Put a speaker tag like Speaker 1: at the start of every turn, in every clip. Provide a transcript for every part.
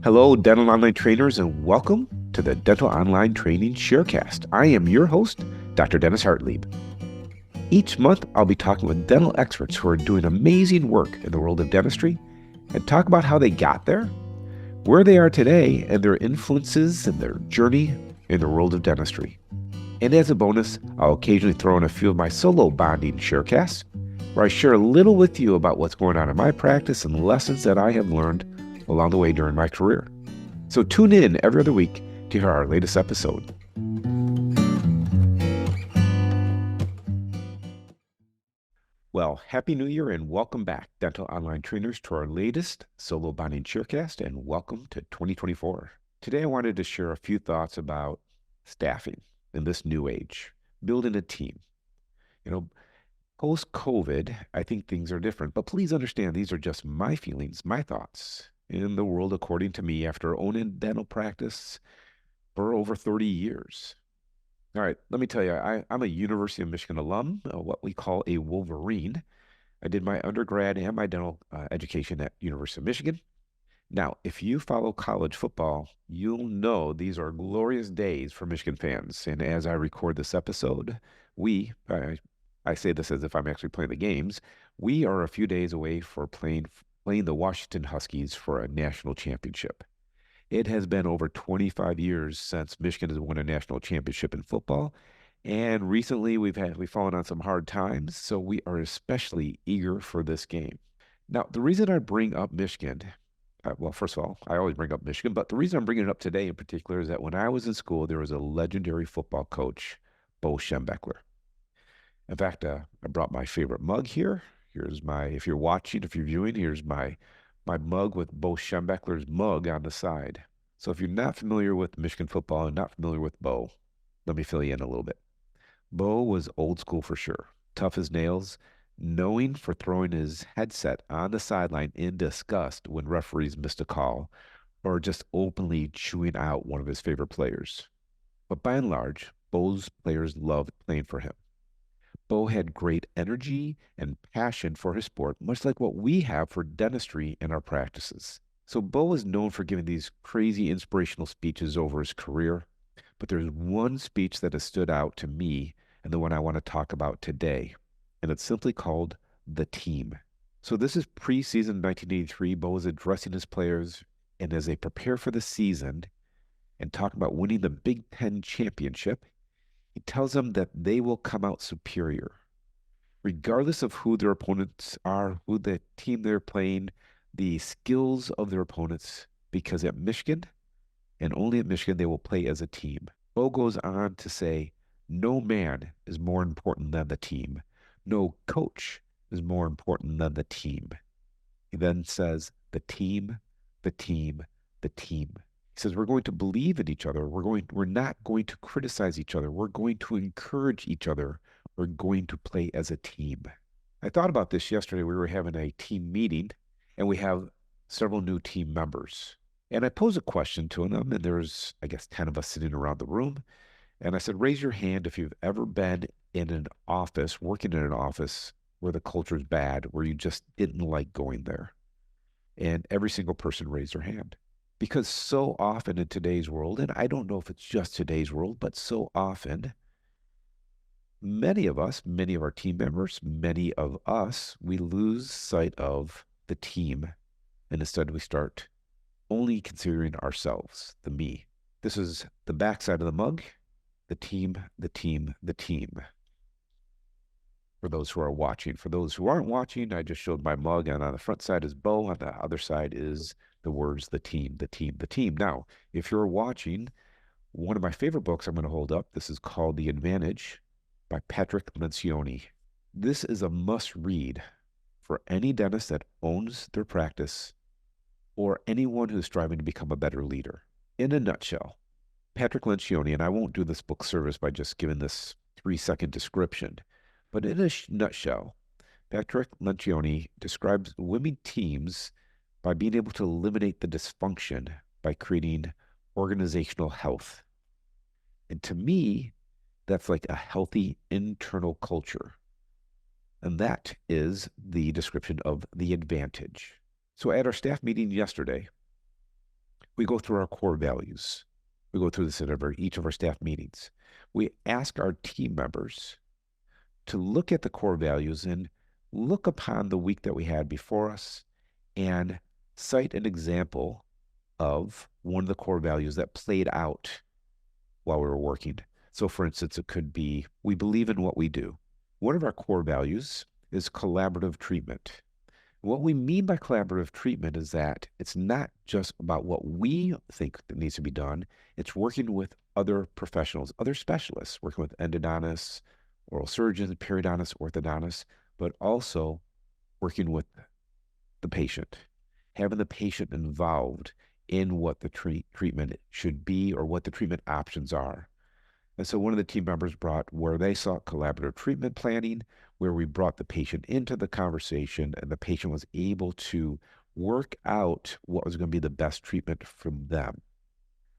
Speaker 1: Hello, dental online trainers, and welcome to the Dental Online Training Sharecast. I am your host, Dr. Dennis Hartlieb. Each month, I'll be talking with dental experts who are doing amazing work in the world of dentistry and talk about how they got there, where they are today, and their influences and their journey in the world of dentistry. And as a bonus, I'll occasionally throw in a few of my solo bonding sharecasts, where I share a little with you about what's going on in my practice and lessons that I have learned along the way during my career. So tune in every other week to hear our latest episode. Well, Happy New Year and welcome back, dental online trainers, to our latest solo bonding sharecast, and welcome to 2024. Today, I wanted to share a few thoughts about staffing in this new age, building a team. Post-COVID, I think things are different, but please understand these are just my feelings, my thoughts in the world according to me after owning dental practice for over 30 years. All right, let me tell you, I'm a University of Michigan alum, what we call a Wolverine. I did my undergrad and my dental education at University of Michigan. Now, if you follow college football, you'll know these are glorious days for Michigan fans. And as I record this episode, I say this as if I'm actually playing the games, we are a few days away for playing the Washington Huskies for a national championship. It has been over 25 years since Michigan has won a national championship in football. And recently we've fallen on some hard times, so we are especially eager for this game. Now, the reason I bring up Michigan, well, first of all, I always bring up Michigan, but the reason I'm bringing it up today in particular is that when I was in school, there was a legendary football coach, Bo Schembechler. In fact, I brought my favorite mug here. Here's my, if you're watching, if you're viewing, here's my mug with Bo Schembechler's mug on the side. So if you're not familiar with Michigan football and not familiar with Bo, let me fill you in a little bit. Bo was old school for sure, tough as nails, knowing for throwing his headset on the sideline in disgust when referees missed a call, or just openly chewing out one of his favorite players. But by and large, Bo's players loved playing for him. Bo had great energy and passion for his sport, much like what we have for dentistry in our practices. So Bo is known for giving these crazy inspirational speeches over his career, but there's one speech that has stood out to me and the one I want to talk about today, and it's simply called The Team. So this is preseason 1983. Bo is addressing his players, and as they prepare for the season and talk about winning the Big Ten championship, he tells them that they will come out superior, regardless of who their opponents are, who the team they're playing, the skills of their opponents, because at Michigan, and only at Michigan, they will play as a team. Bo goes on to say, no man is more important than the team. No coach is more important than the team. He then says, the team, the team, the team. He says, we're going to believe in each other. We're not going to criticize each other. We're going to encourage each other. We're going to play as a team. I thought about this yesterday. We were having a team meeting, and we have several new team members. And I posed a question to them, and there's, I guess, 10 of us sitting around the room. And I said, raise your hand if you've ever been in an office, working in an office where the culture is bad, where you just didn't like going there. And every single person raised their hand. Because so often in today's world, and I don't know if it's just today's world, but so often, many of us, many of our team members, many of us, we lose sight of the team. And instead we start only considering ourselves, the me. This is the backside of the mug, the team, the team, the team. For those who are watching. For those who aren't watching, I just showed my mug, and on the front side is Bo, on the other side is the words, the team, the team, the team. Now, if you're watching, one of my favorite books I'm going to hold up, this is called The Advantage by Patrick Lencioni. This is a must read for any dentist that owns their practice or anyone who's striving to become a better leader. In a nutshell, Patrick Lencioni, and I won't do this book service by just giving this 3-second description, but in a nutshell, Patrick Lencioni describes winning teams by being able to eliminate the dysfunction by creating organizational health. And to me, that's like a healthy internal culture. And that is the description of the advantage. So at our staff meeting yesterday, We go through our core values. We go through this at each of our staff meetings. We ask our team members to look at the core values and look upon the week that we had before us and cite an example of one of the core values that played out while we were working. So, for instance, it could be we believe in what we do. One of our core values is collaborative treatment. What we mean by collaborative treatment is that it's not just about what we think that needs to be done, it's working with other professionals, other specialists, working with endodontists, oral surgeons, periodontists, orthodontists, but also working with the patient, having the patient involved in what the treatment should be or what the treatment options are. And so one of the team members brought where they saw collaborative treatment planning, where we brought the patient into the conversation and the patient was able to work out what was going to be the best treatment for them.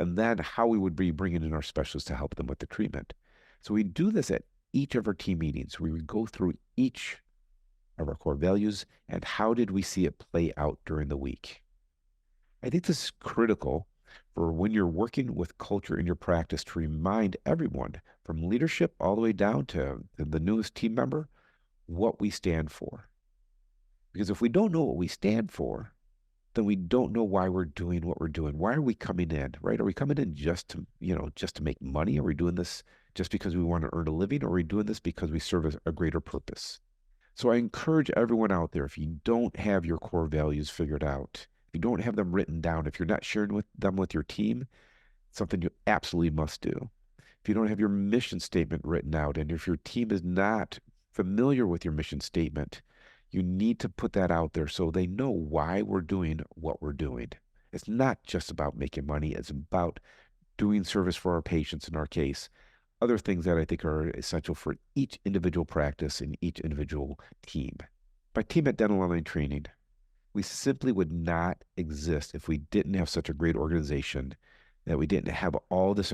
Speaker 1: And then how we would be bringing in our specialists to help them with the treatment. So we do this at each of our team meetings. We would go through each of our core values and how did we see it play out during the week. I think this is critical for when you're working with culture in your practice to remind everyone from leadership all the way down to the newest team member what we stand for. Because if we don't know what we stand for, then we don't know why we're doing what we're doing. Why are we coming in, right? Are we coming in just to make money? Are we doing this just because we want to earn a living? Or are we doing this because we serve a greater purpose? So I encourage everyone out there, if you don't have your core values figured out, if you don't have them written down, if you're not sharing them with your team, something you absolutely must do. If you don't have your mission statement written out, and if your team is not familiar with your mission statement, you need to put that out there so they know why we're doing what we're doing. It's not just about making money. It's about doing service for our patients in our case. Other things that I think are essential for each individual practice and each individual team. My team at Dental Online Training, we simply would not exist if we didn't have such a great organization, that we didn't have all this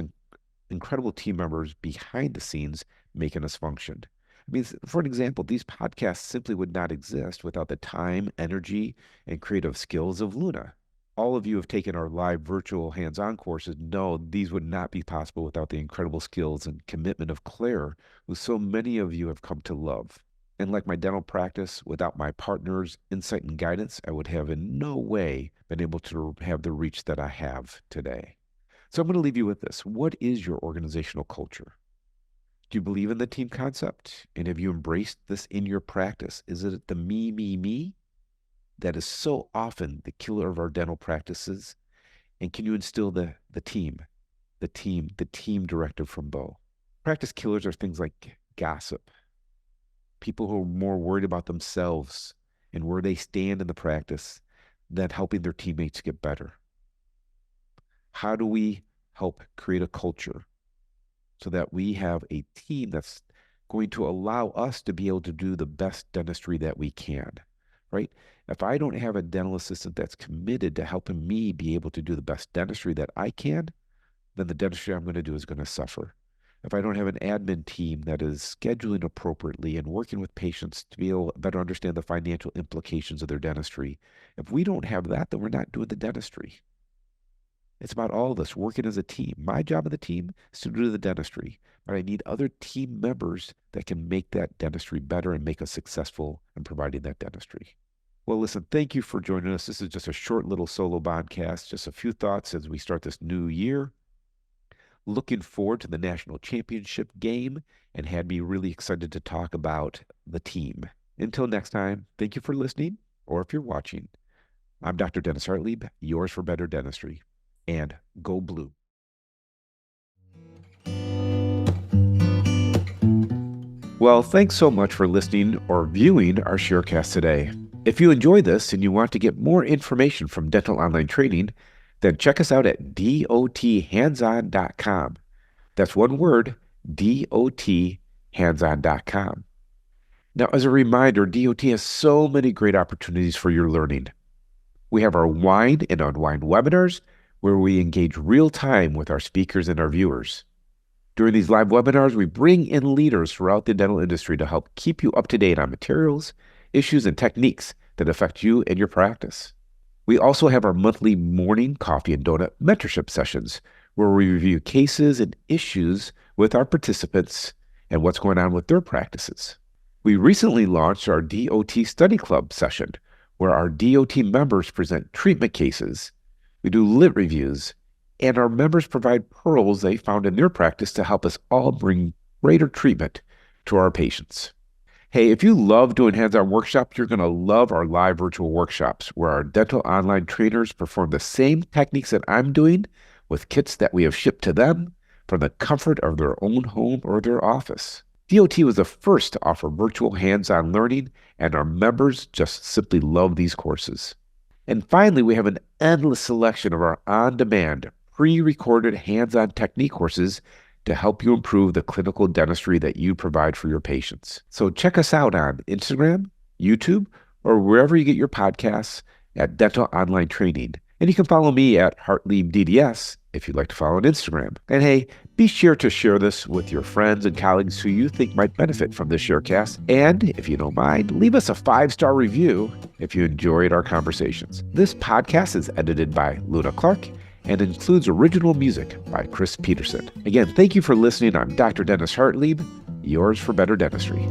Speaker 1: incredible team members behind the scenes making us function. I mean, for an example, these podcasts simply would not exist without the time, energy, and creative skills of Luna. All of you have taken our live virtual hands-on courses know these would not be possible without the incredible skills and commitment of Claire, who so many of you have come to love. And like my dental practice, without my partners' insight and guidance, I would have in no way been able to have the reach that I have today. So I'm going to leave you with this. What is your organizational culture? Do you believe in the team concept? And have you embraced this in your practice? Is it the me that is so often the killer of our dental practices? And can you instill the team directive from Bo? Practice killers are things like gossip, people who are more worried about themselves and where they stand in the practice than helping their teammates get better. How do we help create a culture so that we have a team that's going to allow us to be able to do the best dentistry that we can, right? If I don't have a dental assistant that's committed to helping me be able to do the best dentistry that I can, then the dentistry I'm going to do is going to suffer. If I don't have an admin team that is scheduling appropriately and working with patients to be able to better understand the financial implications of their dentistry, if we don't have that, then we're not doing the dentistry. It's about all of us working as a team. My job of the team is to do the dentistry, but I need other team members that can make that dentistry better and make us successful in providing that dentistry. Well, listen, thank you for joining us. This is just a short little solo podcast, just a few thoughts as we start this new year. Looking forward to the national championship game and had me really excited to talk about the team. Until next time, thank you for listening, or if you're watching. I'm Dr. Dennis Hartlieb, yours for better dentistry. And go blue. Well, thanks so much for listening or viewing our Sharecast today. If you enjoy this and you want to get more information from Dental Online Training, then check us out at dothandson.com. That's one word, dothandson.com. Now, as a reminder, DOT has so many great opportunities for your learning. We have our Wind and Unwind webinars, where we engage real time with our speakers and our viewers. During these live webinars, we bring in leaders throughout the dental industry to help keep you up to date on materials, issues, and techniques that affect you and your practice. We also have our monthly morning coffee and donut mentorship sessions where we review cases and issues with our participants and what's going on with their practices. We recently launched our DOT Study Club session where our DOT members present treatment cases, we do lit reviews, and our members provide pearls they found in their practice to help us all bring greater treatment to our patients. Hey, if you love doing hands-on workshops, you're going to love our live virtual workshops where our dental online trainers perform the same techniques that I'm doing with kits that we have shipped to them from the comfort of their own home or their office. DOT was the first to offer virtual hands-on learning, and our members just simply love these courses. And finally, we have an endless selection of our on-demand, pre-recorded hands-on technique courses to help you improve the clinical dentistry that you provide for your patients. So check us out on Instagram, YouTube, or wherever you get your podcasts at Dental Online Training. And you can follow me at Hartlieb DDS if you'd like to follow on Instagram. And hey, be sure to share this with your friends and colleagues who you think might benefit from this Sharecast. And if you don't mind, leave us a 5-star review if you enjoyed our conversations. This podcast is edited by Luna Clark and includes original music by Chris Peterson. Again, thank you for listening. I'm Dr. Dennis Hartlieb, yours for better dentistry.